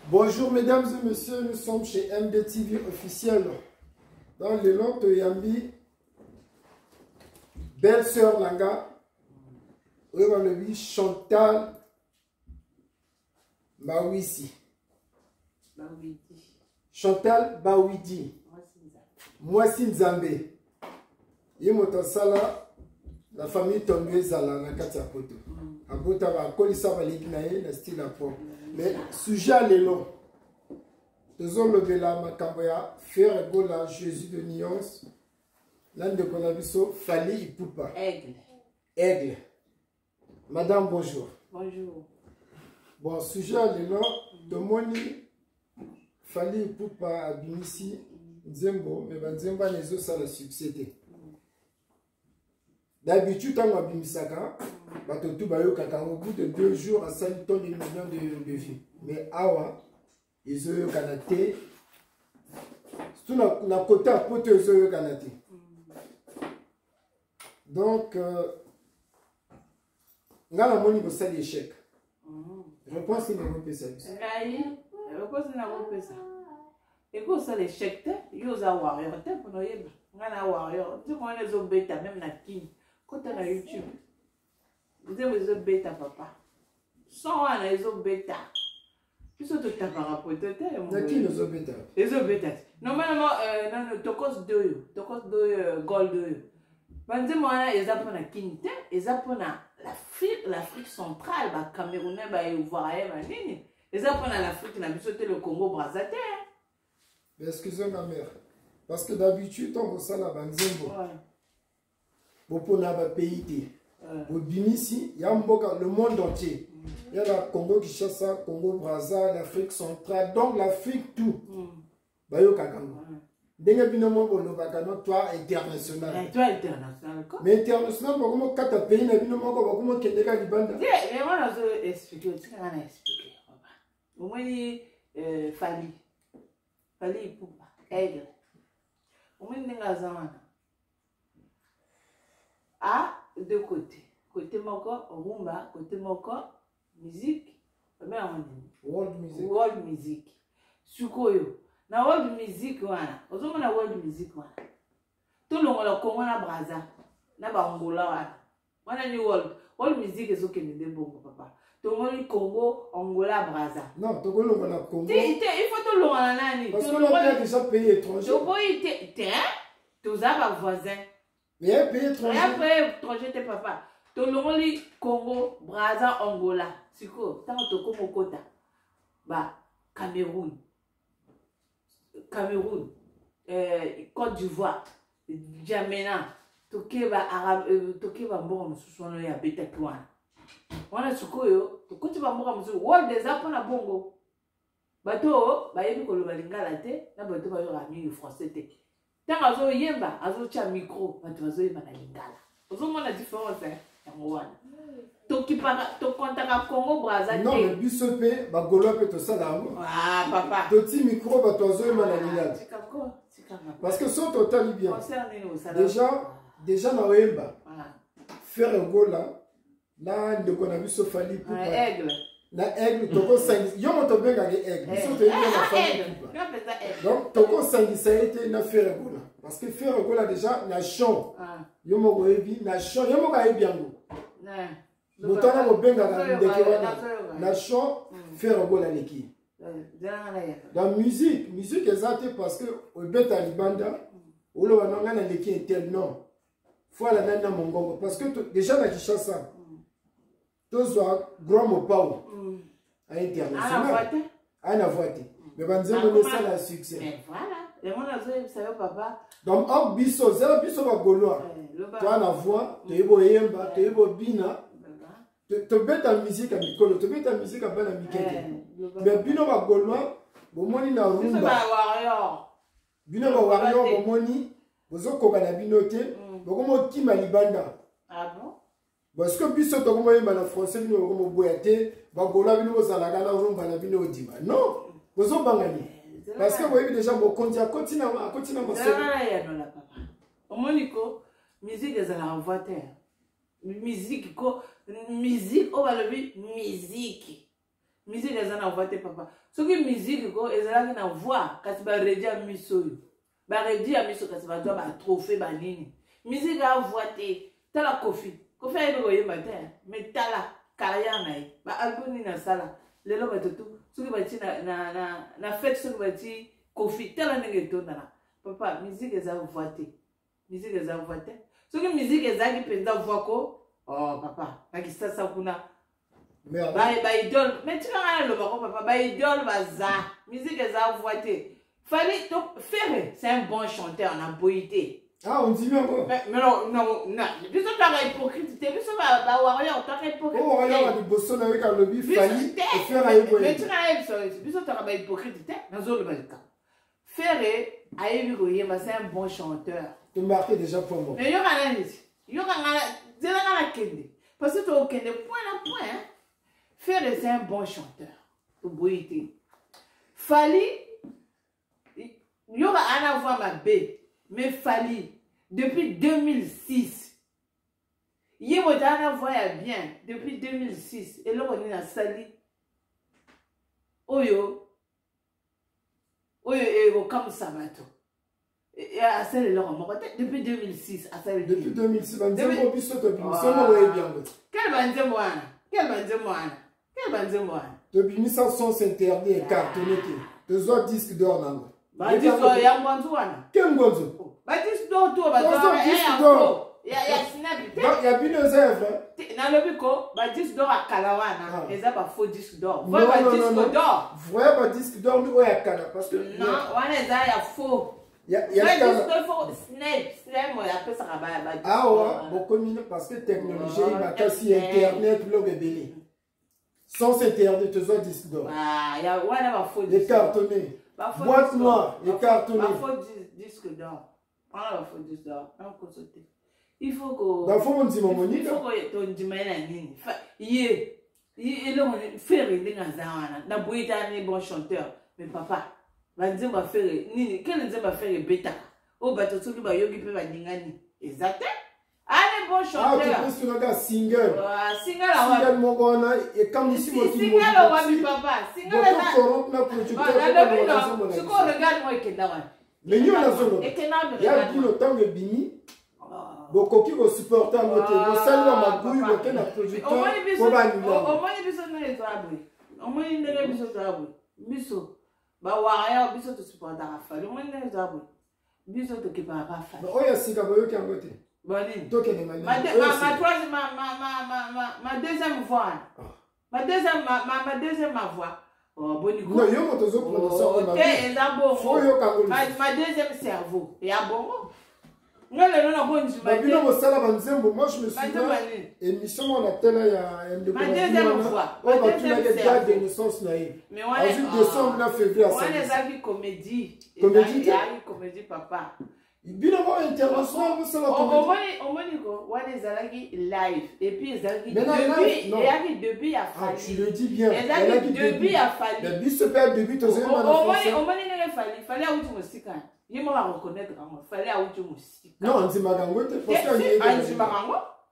Bonjour mesdames et messieurs, nous sommes chez MDTV officiel. Dans le nom de Yambi, belle sœur Langa, Chantal Bawisi. Chantal Bawidi. Mwasi Nzambe. Yimoto Sala, la famille Tondue Zala, na Katia Poto. Abota ba kolisa ba lignaye na style apop. Mais sujet les longs. Deux hommes le bela makamboya faire gola Jésus de nuance. L'un de Konabiso Fali Ipupa. Aigle. Aigle. Madame, bonjour. Bonjour. Bon, sujet les longs. De Moni Fali Ipupa Abimisi Nzembo. Mais Nzemba les autres ça le succédé. D'habitude, quand on a mis ça, au bout de 2 jours, à 5 tonnes de millions de vies. Mais awa, ils ont eu Canada. C'est tout un côté à pote, ils ont eu Canada. Donc, on a la monnaie pour ça l'échec. Je pense qu'il n'y a pas ça. Je pense qu'il n'y a pas ça. Et pour ça l'échec, il y a un warrior. On a un warrior. Tu vois, les autres bêta, même la king. Quand on a YouTube, vous avez les bêta, papa. Sans un les autres bêta. Puis ça, tu as par rapport à toi. Qui les autres bêta? Les autres bêta. Normalement, tu as deux gold. Moi, ils apprennent à Kinté, ils apprennent à l'Afrique centrale, le Cameroun, le Ivoirien, ils apprennent à l'Afrique, le Congo, Brazzaville. Excusez-moi, ma mère. Parce que d'habitude, on voit ça là-bas, pour le pays, il y a le monde entier. Il y a le Congo Kinshasa, Congo Brazza, l'Afrique centrale, donc l'Afrique tout. Mais international. Mais international, comment quatre pays n'a comment Kendeka Libanda. Mais moi, je vais expliquer. Au moins, Fali Ipupa, Aigle. Au moins, à deux côtés. Côté moko, rumba, côté moko, musique. World music. World music. Sukoyo. Na world music wana. Ozo na world music wana. Tout le monde Congo na Brazza. Na ba Angola wana. Wana ni world music ezo kende bongo papa. Tongoli Congo, Angola, Brazza. Non, Tongoli na Congo. Il faut tout le monde nani. Parce qu'on a déjà pays étranger. Togoyi tous à voisins. Mais un pays étranger. Un pays étranger, t'es papa. Tolongoli, Congo, Brazza, Angola. C'est quoi? Tant que tu Kota. Bah, Cameroun. Côte d'Ivoire. Djamena. Tokeba Arabe. Tokeba Mbora, Moussouano, ya Beta Kouan. On a ce koyo. Tokeba Mbora, Moussouano. Wall des Apons à Bongo. Bateau, bah, il y a le Balinga la tête. N'a pas de rami français. Tant azo yemba, azo tia micro, tu azo yemba na lingala. Ozo mona différence hein, Toki para, to kontaka Congo Brazza. Non, le bisope, ba golo pe to sala. Ah papa. To ti micro ba to azo yemba na lingala. Parce que son total bien. Déjà na yemba. Faire gola, là de qu'on a vu so Fali pour aigle. Na aigle toko sangi yomo to benga ge aigle so to yemba na Fali. Donc toko sangi ça a été na faire gola parce que faire gola déjà na chant yomo ko ebi na chant yomo ka ebi yango botana mo benga na ndeke wana na chant faire gola leki dans musique exacte parce que au beta libanda olo wana na leki intel non faut la nana mongongo parce que déjà na Kinshasa tozwa grand mopao à international à voité mais banzembo ça la succès mais voilà les gens là ça papa donc au biso za biso ba goloa toi na voix te yebo yemba te yebo bina te beta musique à mikolo te beta musique à bana mikete mais bino ba goloa bomoni na rumba bino ba warrior bomoni bozokoka na bino te bokomo kima libanda ah bon parce que biso to komo yemba na français bino komo boyate ba goloa bino bozala kana rumba na bino odima non bozo bangani. Parce que vous avez déjà mon compte à continuer mon papa. Au Monico, musique est à la voiture. musique ko musique o balobi musique musique ezana voix te papa soki musique ko ezalaki na voix kasi ba redia miso ba redia miso kasi ba doit ba trophée ba nini musique a voix te tala Kofi ayi ko yemba te mais tala carrière na ye ba album ni na sala lelo batoto soki bati na fête soki bati Kofi tala ndenge tondana papa musique eza voix te musique eza voix te soki musique ezaki penza voix ko oh papa nakisasa kuna ba idole mais tu vas le voir papa ba idole baza musique eza voix te fallait donc Ferré c'est un bon chanteur en boité. Ah, on dit bien quoi? Mais non, biso ta hypocrite, biso ba warrior, ta hypocrite. Oh, warrior a dit bosso na avec un lobby failli et faire à ébouer. Mais tu n'as pas biso ta ba hypocrite, nazo le balika. Ferré a eu c'est un bon chanteur. Tu marquais déjà pour moi. Mais yo kana nisi. Yo kana zela kana kende. Parce que tu au kende point. Ferré c'est un bon chanteur. Tu boité. Fali yo ana voix ma bé. Mais Fali, depuis 2006, il y a bien, depuis 2006, et là on est à Sali. Oyo, comme Sabato. Et à Sali, depuis 2006, à Sali. Depuis 2006, on dit qu'on puisse te bien. Quel banzemouana? Depuis 1900 interdit et cartonné. 2 autres disques d'or nan. Disque d'or, il y a un banzouana. Quel banzou? Disque d'or, tout, disque d'or. Il y a Sinabi. Il y a bien des œuvres. Dans le bico, disque d'or à Kalawana. Et ça, faux disque d'or. Vrai disque d'or. Vrai disque d'or, nous, à Kala. Parce que. Non, on est là, il y a faux. Il y a disque d'or, il faut Snap, moi, après ça va. Ah ouais, beaucoup parce que technologie, il m'a cassé Internet, le bébé. Sans interdit, 2 autres disques d'or. Ah, il y a faux disque d'or. Les cartonnés. Boîte noire, les cartonnés. Faux disque d'or. Prends le faux disque d'or. On consulter. Il faut que. Il faut qu'on dise mon Il faut que tu dises la ligne. Il est faire des gazans. Na boita ni bon chanteur. Mais papa, va dire va faire ni quel dire va faire bêta. Au bateau qui va yogi peut va dingani. Exact. Allez bon chanteur. Ah, tu penses que tu as single. Single single mogona et comme ici moi single wa mi papa. Single na corrompt na producteur. Tu ko regarde moi que là. Mais nous on a zone. Il y a dit le temps de bini. Beaucoup qui vont supporter à notre niveau. Celle là ma bouille, le temps de producteur. Au moins biso na les abri. Au moins il ne biso abri. Biso. Ba warrior biso to supporter à faire. Au moins les abri. Biso to qui pas faire. Mais oya sika boyo qui en côté. Bonne. Toi qui est mal. Ma deuxième voix. Ma deuxième voix. Oh, boniko. Non, yo motozo production. Ma deuxième cerveau. Et à bon. Moi je me souviens émission on a telle il y a ma deuxième fois. On va tu la date de naissance naïve. Mais on est en décembre na février à ça. On est avec comédie. Comédie papa. Bino international vous ça la comédie. On est avec live et puis depuis a fallu. Tu le dis bien. Depuis a fallu. Le but se perd début aux yeux il fallait à où musique. Il m'a reconnaître il fallait à où musique. Non, on dit magango te parce que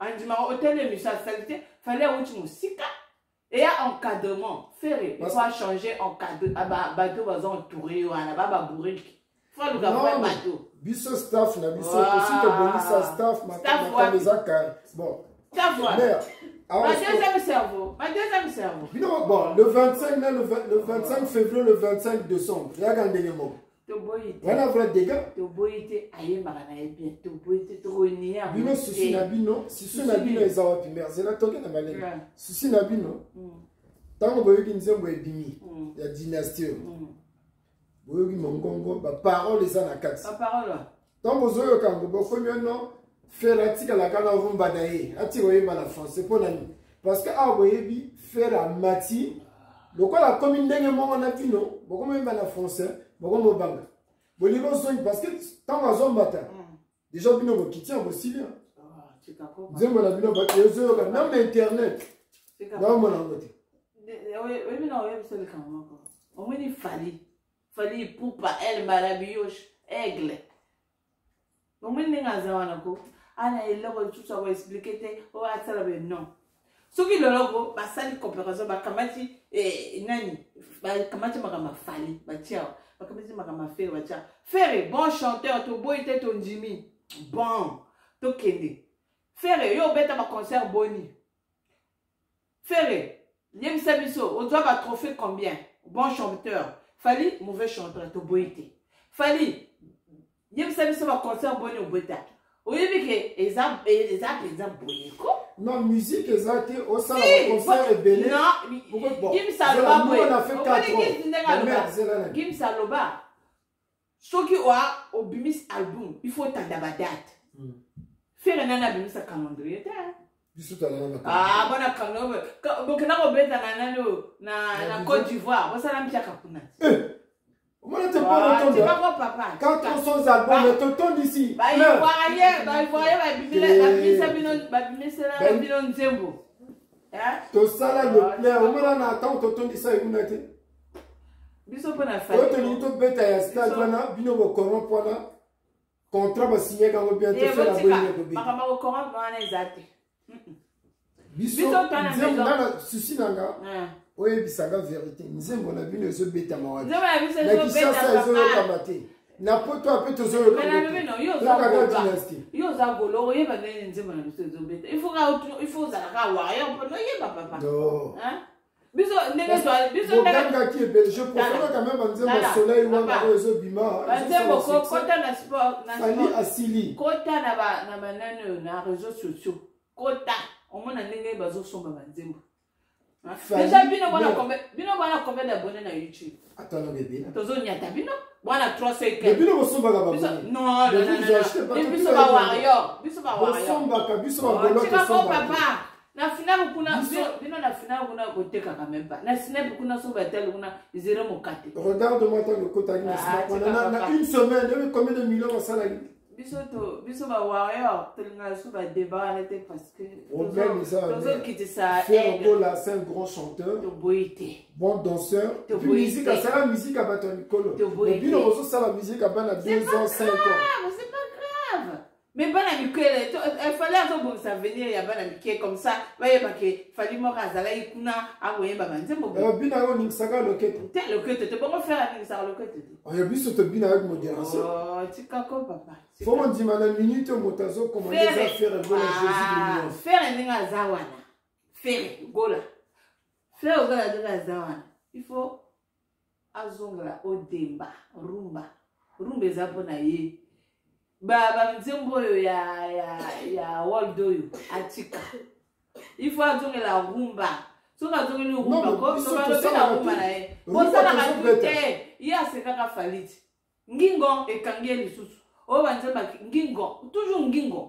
on dit hôtel émission saleté, fallait à où musique. Et à encadrement, Ferré, il faut changer encadrement, bateau va entourer ou à la bourrique. Faut le gars bateau. Biso staff na biso aussi te boni sa staff ma les accueils. Bon. Ta voix. Ma deuxième cerveau. Bon, le 25 février, le 25 décembre. Il y a gagné les mots. Voilà vrai dégâts. Bino susi na bino ezawa primaire. C'est la toke na malé. Susi na bino. Tango boyoki nzembo ebimi ya dynastie. Boyoki mongongo ba parole eza na kati. Ba parole. Tango zoyo kango bokomi no faire atika la kana rumba na ye. Ati oyeba na français pour nani. Parce que a boyebi faire a mati. Lokola commune ndenge mongo na bino, bokomi oyeba na français. Bon, banga. Parce que tant que zone bata, déjà bino bo kiti en aussi bien. Zembo na bino ba yezo ka na internet. Non mon angote. Oui mais non, c'est le camp. On me dit fali poupa elle marabioche aigle. On me dit ngaza wana ko. ana eloko tout ça va expliquer o asala be non soki loloko basali coopération bakamati nani bakamati makama fali batia bakamati makama faire batia faire bon chanteur to boyite to ndimi bon to kende faire yo beta ba concert boni faire yemisa biso on doit ba trophée combien bon chanteur fali mauvais chanteur to boyite fali yemisa biso ba concert boni o beta oui, mais les arbres boyeko. Non, musique exacte, au sein de concert et belé. Non, Kim Saloba boy. On a fait 4 ans. Kim Saloba. Ce qui a au bimis album, il faut t'en avoir date. Faire un an bimis à calendrier. Ah, bon à calendrier. Donc là on bête na Côte d'Ivoire. On s'en a mis à Kapuna. Comment tu pas le temps papa. 400 albums, mais ton temps d'ici. Bah, il voyait, la bilan Zembo. To sala le plaît, au moins on attend ton temps d'ici, il n'a été. Biso pour la famille. Quand on est bête à stade, bino au coran pour la contrat va signer quand on bientôt faire la bonne bébé. Makama au coran va en exaté. Biso nana susi nanga. Oui, c'est la vérité. Nous avons vu les autres bêtes à moi. Nous avons vu les autres bêtes à moi. N'importe quoi peut te faire. Mais non, il faut déjà, bino wana combien d'abonnés na YouTube? Attends, bébé. Tozo nyata bino. Wana 300 et quelques. Bino bosomba ka baboni. Non. Biso ba warrior. Biso ba warrior. Bosomba ka biso ba golo to somba. Papa. Na final kuna bino na final kuna koteka quand même pas. Na snap kuna somba tel kuna zéro mokate. Regarde-moi ton côté na snap. On a une semaine, combien de millions on s'ala? Biso ba warrior telinga so ba débat arrêté parce que Tozo qui te ça Ferrogola, c'est un grand chanteur, bon danseur, musique c'est la musique à battre Nicolo. Mais bien on ça la musique à battre 2 ans 5 ans. C'est pas grave. Mais bana Mikel, il fallait attendre ça venir il y a bana Mikel comme ça, voyez pas que fallait moi azala ikuna amoye ba manze mo. Bina on nixaga loquette. Tel loquette, tu peux pas faire nixaga loquette. On a vu ce te bina avec modération. Oh, tu kako papa. Faut on dit mana minute motazo comment les affaires gola Jésus de faire ninga zawana. Faire gola. Faire gola de zawana. Il faut azonga odemba, rumba. Rumba ezapona ye. Ba mzembo ya world oyo atika. Il faut azonga la rumba. Soka azonga le rumba ko so ba la rumba na ye. Ko sala ka tute. Ya se kaka faliti. Ngingo ekangie lisusu. O banzemba ngingo, toujours ngingo.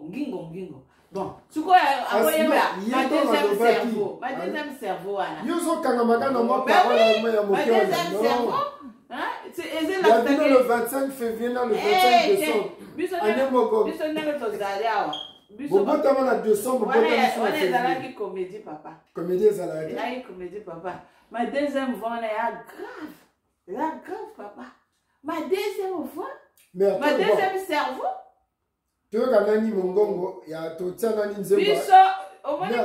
Bon, tu quoi ma deuxième cerveau ana. Yo zo kanga magana mo parole ya mo cœur. Deuxième cerveau. Hein? C'est le 25 février le 25 décembre. Biso nenge to zaliawa. Biso botama na décembre on est dans la comédie papa. Comédie zalaki. La comédie papa. Ma deuxième voix on est grave. La grave papa. Ma deuxième voix. Ma deuxième cerveau. Tu as nani mongongo ya totia nani nzemba. Biso omoni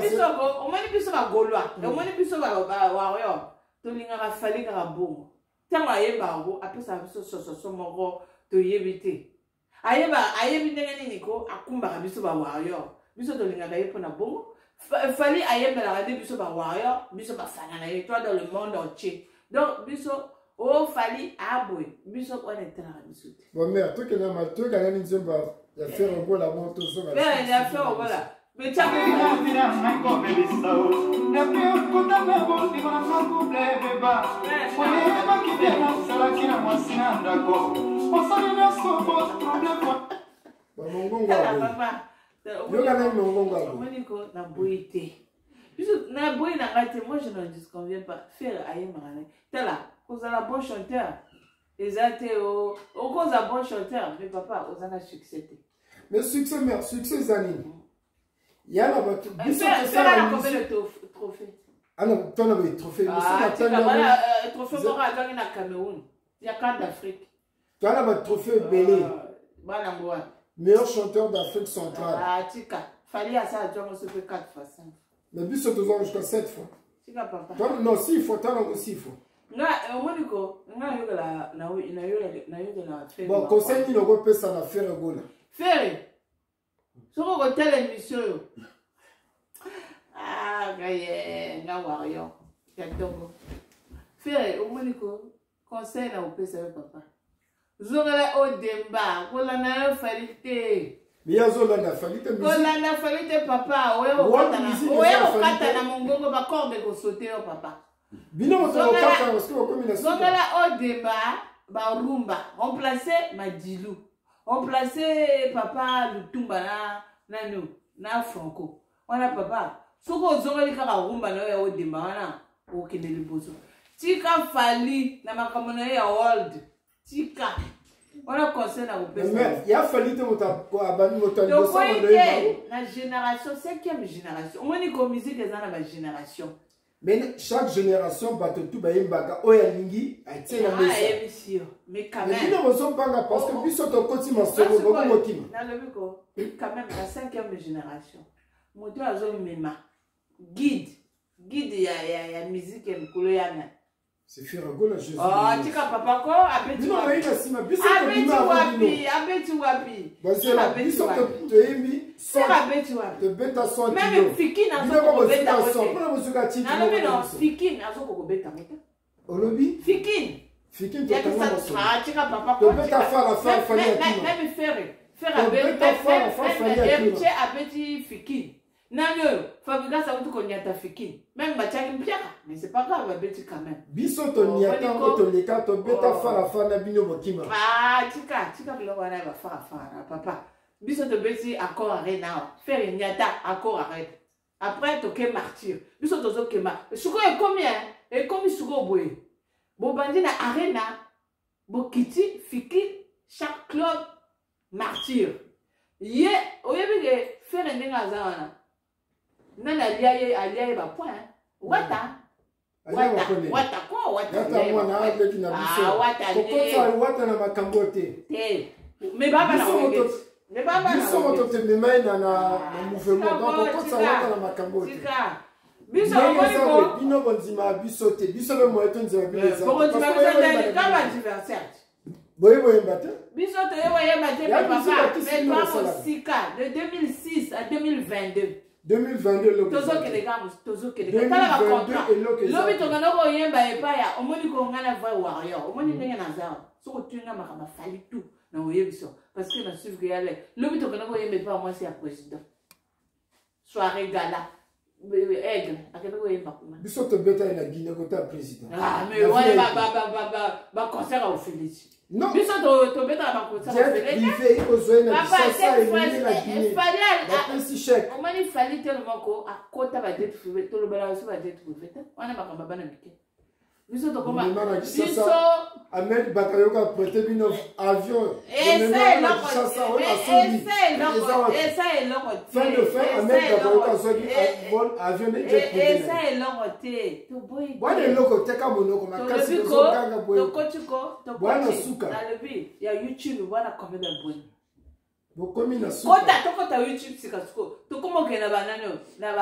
biso ba golwa. Omoni biso ba warrior. To linga ka fali ka bongo. Tango ayeba ngo apesa biso soso moko to yebite. Ayebi ndenge nini ko akumba ka biso ba warrior. Biso to linga ka yepo na bongo. Fali ayeba la radio biso ba warrior, biso ba fana na toi dans le monde entier. Donc biso o fali aboy, biso on est tena biso. Bon mère, toi que na ma toi ka nani nzemba ya faire un gol la moto so ba. Mais ya faire voilà. Mais tu as vu moi je ne disconviens pas. Faire aïe marane. T'es là, cause à la bon chanteur. Exacté au cause à bon chanteur. Mais papa, aux années succès. Mais succès, mère, succès Zanine. Il y a la voiture. Il y a combien de trophées? Ah non, tu as des trophées. Ah, tu as trophée pour aller au Cameroun. Il y a 4 d'Afrique. Tu as la trophée belé. Banamboa. Meilleur chanteur d'Afrique centrale. Ah, tika. Fallait à ça, tu vas me sauver 4 fois 5. Mais biso toujours jusqu'à 7 fois. Tika papa. Non, 6 fois, tu as aussi 6 fois. Nga, Moniko, nga yoga la faire. Bon, conseil ni logo pe ça na faire gola. Faire. Soko ko telle émission. Ah, gaye, nga wario. Yatongo. Faire, Moniko, conseil na ope ça papa. Zongala o demba, kola na falite. Miyazo na falite musique. Kola na falite papa, oyo kata na mongongo ba corde ko sauter o papa. Bino mo to kata parce que comme il a zongala o demba, ba rumba, remplacer Madilu. Remplacer papa Lutumba na Franco. Wana papa, soko zongali kaka rumba na o demba wana o kende liboso. Tika fali na makamona ya world. Tika. On a conseillé à vous passer. Mais il a fallu que vous la génération, 5e génération. On dit que la musique est dans la génération. Mais chaque génération, tout le monde oya lingi a été la maison. Mais quand même. Mais nous ne sommes pas là parce que puis sur ton côté, ma soeur, vous avez motivé. Quand même, la 5e génération. Mon Dieu, a zone même guide. Guide, il y a musique et le c'est Firago la Jésus. Oh, tu as papa quoi? Abeti wapi? Abeti wapi. C'est la biso te emi. C'est abeti wapi. Te beta son. Même Fiki na zo ko beta mote. Pour la musique ati. Non, Fiki na zo ko beta mote. Olobi? Fiki to tanga moso. Ah, tu as papa quoi? Te beta fa fali ati. Même faire abeti. Abeti Fiki. Nanyo, Fabrica ça vous connaît Fiki. Même Bachaki Mpiaka, mais c'est pas grave, Abeti quand même. Biso to niata to leka to beta fa na bino bokima. Ah, tika bilo wana ba fa papa. Biso to beti accord arrêt na. Faire niata accord arrêt. Après to ke martyr. Biso to zo ke ma. Suko e combien? Et comme suko boye. Bo bandi na arena. Bo kiti Fiki chaque club martyr. Ye, oyebi ke faire ndenga zawana. Non, allié ba point. Wata quoi? Wata na makambote. Mais baba na mouvement. Donc wata na makambote. Bino bonzima bisote. Biso le moyen de dire Biso papa. De 2006 à 2022. 2022 le tozo ke les gars contrat lobi to kana ko yemba epa ya omoni ko ngana va warrior omoni ndenge na zao soko tunga makama fali tout na oyebiso parce que na suivre que yale lobi to kana ko yemba epa moi c'est président soirée gala aigle akebe ko yemba kuma biso to beta na Guinée ko ta président mais ouais ba concert au Félix non biso to beta ba concert au Félix il faut ozoe na ça il fallait on m'a fallu tellement ko akota ba date privé to lo bala so ba date privé wana makamba bana mike biso to koma biso Ahmed Bakayoka prêté bino avion et ça est là fin de fin Ahmed Bakayoka so vol avion de jet privé et ça est là to boy bwana loko teka monoko makasi so kanga boy to kochiko to bwana suka na lebi ya YouTube bwana combien de bonne bokomi na suka kota YouTube sikasuko to komoke na banano na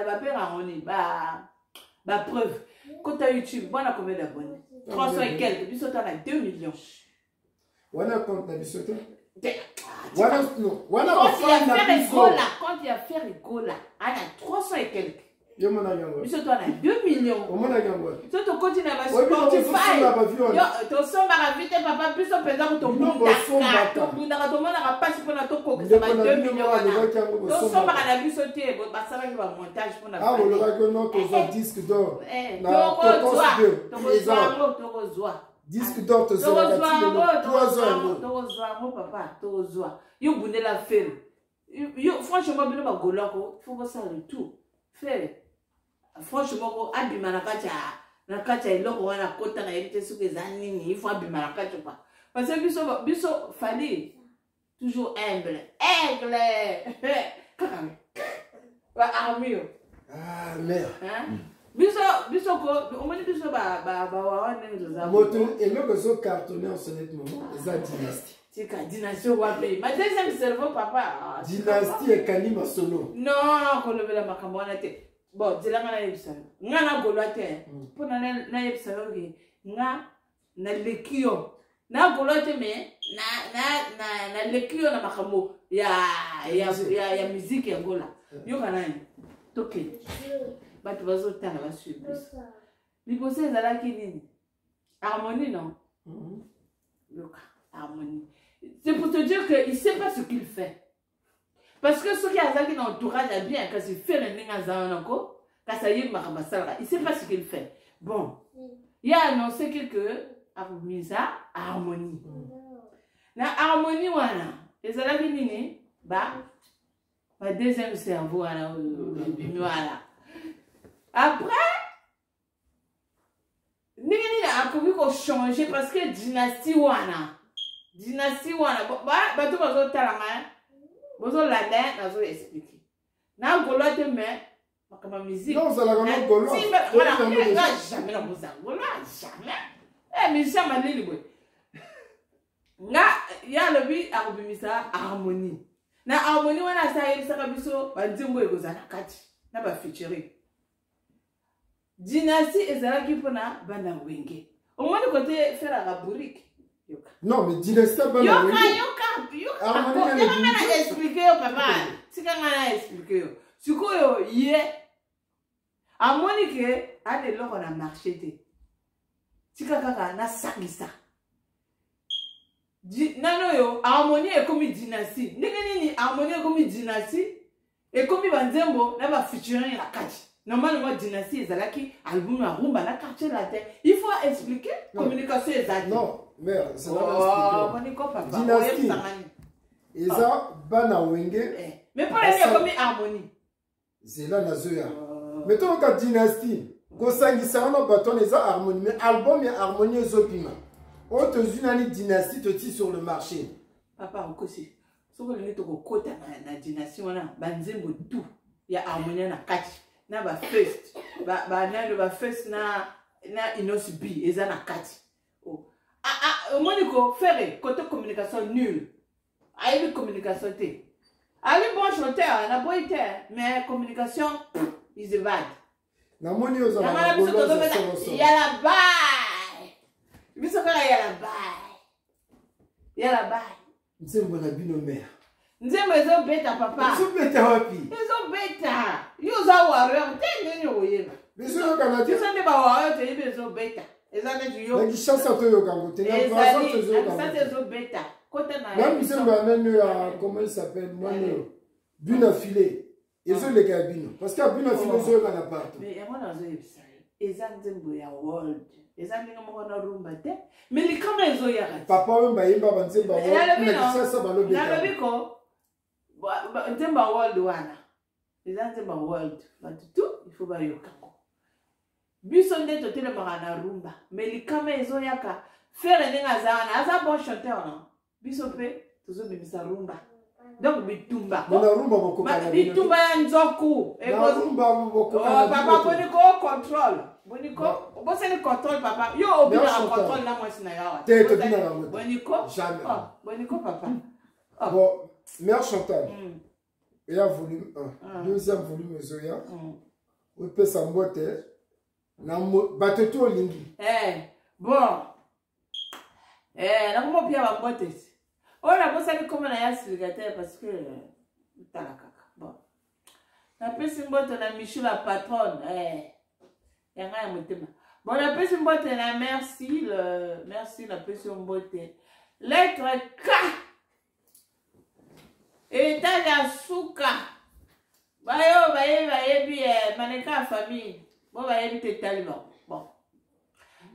ba pera ngoni ba preuve kota YouTube bwana combien d'abonnés 300 et quelques biso ta na 2 millions wana compte na biso ta wana non wana ko fa na biso quand il a fait rigola ana 300 et quelques yo mona yango biso ta na 2 millions o mona yango so to continue ba Spotify yo to somba ka vite papa biso peza ko to bunda to mona ka passe pona to ko ça va 2 millions wana to somba ka biso te ba sala ki ba montage pona ah le va que non to zo disque d'or na to ko zwa disque d'or to zo la 3 ans to papa to zwa yo bundela faire yo franchement bino ba golako faut ça le tout faire franchement abima na kacha eloko wana kota na yete suke za nini il faut abima na kacha pa parce que biso fallait toujours humble kakame ba armure ah merde biso ko omoni biso ba wana nzo za moto eloko zo cartonner en ce moment za dynastie tika dynastie wapi ma deuxième cerveau papa dynastie et Kanima Solo non ko lobela makambo na te bon dilanga na yebisa nga na golwa te pona na yebisa yoki nga na lekio na golwa te me na lekio na makambo ya musique ya gola yo kana ni toke batu bazo tala ba suivre liboso ezalaki nini harmonie non yoka harmonie. C'est pour te dire qu'il ne sait pas ce qu'il fait. Parce que ceux qui ont un entourage à bien, quand il fait le ningazan encore, quand ça y est, il ne sait pas ce qu'il fait. Bon, il a annoncé que Armisa harmonie. La harmonie, voilà. Et ça l'a fini, bah, ma deuxième cerveau, voilà. Après, il a voulu changer parce que dynastie, voilà. Dynastie wana ba to bazo talanga bozo landa nazo expliquer na golote mais makama musique non ça la gona golo jamais na boza golo jamais musicien malili boy nga ya lobi akubimisa harmonie na harmonie wana sa yebisa kabiso banzimbo ekozana kati na ba featuring dynastie ezalaki pona bana wenge au moins de côté faire la bourrique. Non, mais dynastie pas yoka expliquer yo papa tika ngana expliquer yo sikoyo ye amoni ke ade loko na marché te tika kaka na sangisa nano yo harmonie e comme dynastie ndenge nini harmonie e comme dynastie e comme banzembo na ba featuring la kati normalement dynastie ezalaki album ya rumba na quartier la terre il faut expliquer communication exacte non mère c'est là dynastie eza bana wenge mais pas les comme harmonie c'est là nazoya mais toi ka dynastie ko sangisa ono baton eza harmonie mais album ya harmonie ezopima autre une dynastie te tire sur le marché papa okosi soko le to ko kota na dynastie wana banzembo tout ya harmonie na kati na ba first ba first na inosbi eza na kati Monico faire côté communication nul aïe communication té ali bon chanteur na boité mais communication ils évadent na moni aux amis il y a la baille biso kala il y a la baille nzembo na bino mère nzembo ezo beta papa ezo beta wapi ezo beta yo za warrior té nyo oyeba biso kana ti biso ne ba warrior té ezo beta ezana juyo la chance to yo kango te na façon to yo kango ça ezo beta côté na même nzembo anene ya comment il s'appelle mano bino filé ezo le gabino parce que bino filé zo kana partout mais moi na zo yebisa eza nzembo ya world eza ndinga moko na rumba te mais likama ezo ya kati papa wemba yemba banzemba world na sasa balobi na lobiko nzembo world wana eza nzembo world batutu il faut ba yokango biso nde totelemaka na rumba mais likama ezoyaka fere ndenge aza wana aza bon chanteur non biso mpe tozobimisa rumba donc bitumba bitumba ya nzoku papa boniko contrôle boniko obosani contrôle papa yo obinaka contrôle na mwasi na yawa boniko papa bon mère Chantal il a volume 1 deuxième volume ezoya opesa mbote na bato to olingi bon nakomo pia bambote oyo nabosani koma na ya célibataire parce que tala kaka bon napesi mbote na Michou la patronne yanga ya motema bon napesi mbote na merci napesi mbote lettre K etage ya suka bayo bayebi maneka ya famille bon bayebi te tellement bon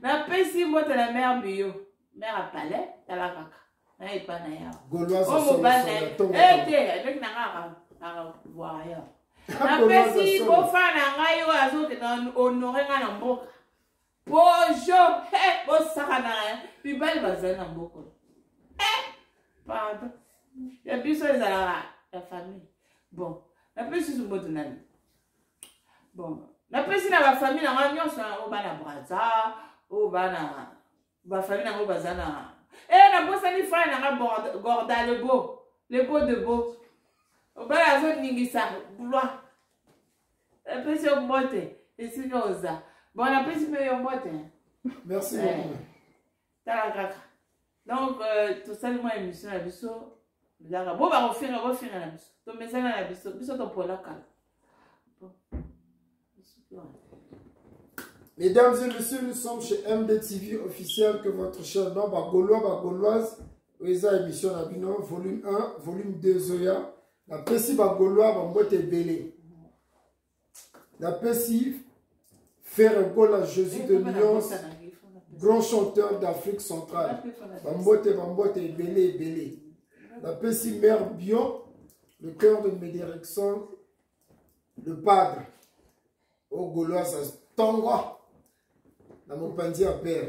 napesi mbote na mère bio mère à palais tala kaka na epa na yawa omobana ete avec nanga voya napesi bofa na ngai oyo azokenda honore nga na mboka bojo bosaka na bibali bazali na mboka pardon ya biso ezalaka ya famille bon napesi mbote nani bon napesi na bafamille nanga nyonso oyo bana braza oyo bana bafamille nango baza na Eh, la bosse, elle fait un gorda, le beau de beau. On va la zone Ningisa, boulot. La pêche au motte, et c'est ça. Bon, la pêche au motte. Merci beaucoup. Donc, tout ça, moi, émission à Bisso. Bon, on va faire la Bisso. Donc, mais ça, la Bisso, ton pour la cale. Mesdames et messieurs, nous sommes chez MDTV officiel que votre chaîne Gauloise, Oeza émission Nabino, volume 1, volume 2, Zoya. La Pessi Gaulois, Bambote Belé. La Pessi, Ferregola Jésus de Nyons, grand chanteur d'Afrique centrale. Bambote Belé. La Pessi Mère Bio, le cœur de Médérickson, le padre. Au Gaulois, ça se tongwa. Dans mon panier à père.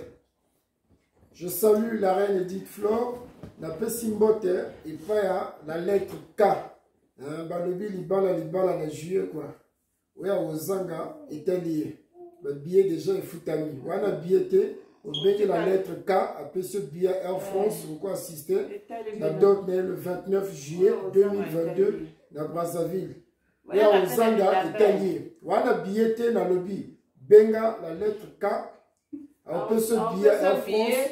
Je salue la reine Edith Flore, la Pessimbote et pas la lettre K. Balobi libala la juillet quoi. Oui, à Ozanga était lié. Le billet déjà est foutami. On a billetté, on met la lettre K, après ce billet Air France, ou quoi assister. La date est le 29 juillet 2022 dans Brazzaville. Oui, à Ozanga était lié. On a billetté dans le billet. Benga la lettre K. On peut se billet Air France.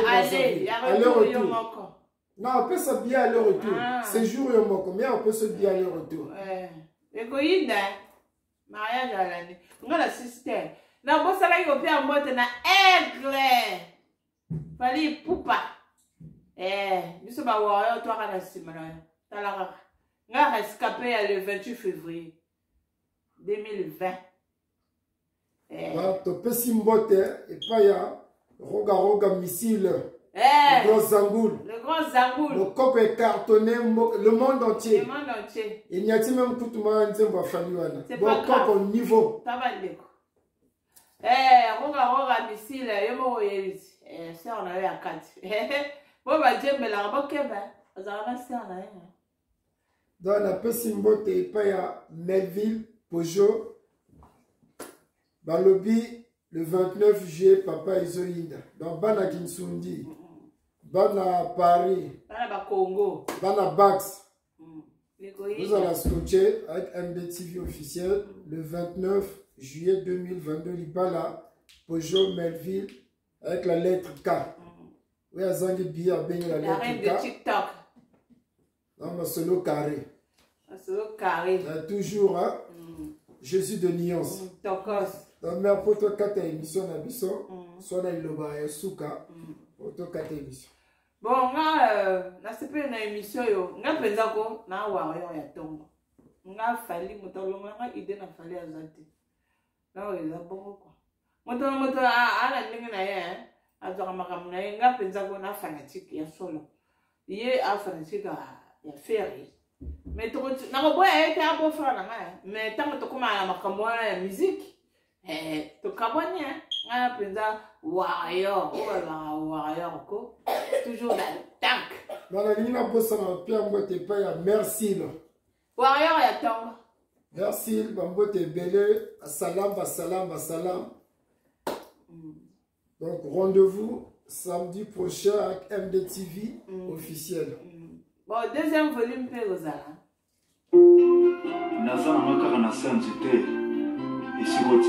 Aller-retour. Non, on peut se billet aller-retour. Séjour et moko. Mais on peut se billet aller-retour. Égoïde, mariage à l'année. On a la système. Non, bon, ça va y aller en mode na aigle. Fali poupa. Nous sommes à Warrior, toi, à la semaine. On a rescapé le 28 février 2020. Tu peux s'imboter et pas ya roga missile. Le grand zangoul. Le coq est cartonné le monde entier. Il n'y a pas même tout le monde qui va faire ça. Bon, coq au niveau. Roga missile. C'est on avait à 4. Bon, bah, Dieu me l'a remarqué. Dans la Pessimbote et pas ya Melville, Pojo. Balobi, le 29 juillet, Papa Isoïda. Dans Bana Kinsundi, Bana Paris, Bana Congo, Bana Bax. Vous allez scotcher avec MDTV officiel le 29 juillet 2022, Libala, Pojo, Melville, avec la lettre K. Oui, à Zangi Bia, ben la lettre K. La reine de TikTok. Non, mais solo carré. Solo carré. Toujours, hein? Jésus de Nyons. Tokos. Donc, mais pour toi, quand tu as émission, soit dans le loba et souka, pour toi, quand tu as émission. Bon, na sepe na émission yo, nga penza ko na Warrior ya tongo. Nga fali motolonga nga ide na fali azante. Na weza bongo quoi. Moto ala ndenge na ye, azoka makamu na ye, nga penza ko na fanatique ya solo. Ye a fanatique ya ferry. Mais to na ko boya ete abo fana nga, mais tango to kuma na makamu ya musique. To kabonye nga penza Warrior, Warrior ko toujours dans le tank. Dans la ligne bossa na Pierre Mbote pa ya merci là. Warrior ya tongo. Merci Mbote belé, salam. Donc rendez-vous samedi prochain avec MDTV officiel. Bon, deuxième volume pe ozala. Nazana makaka na sanzite. Ici, on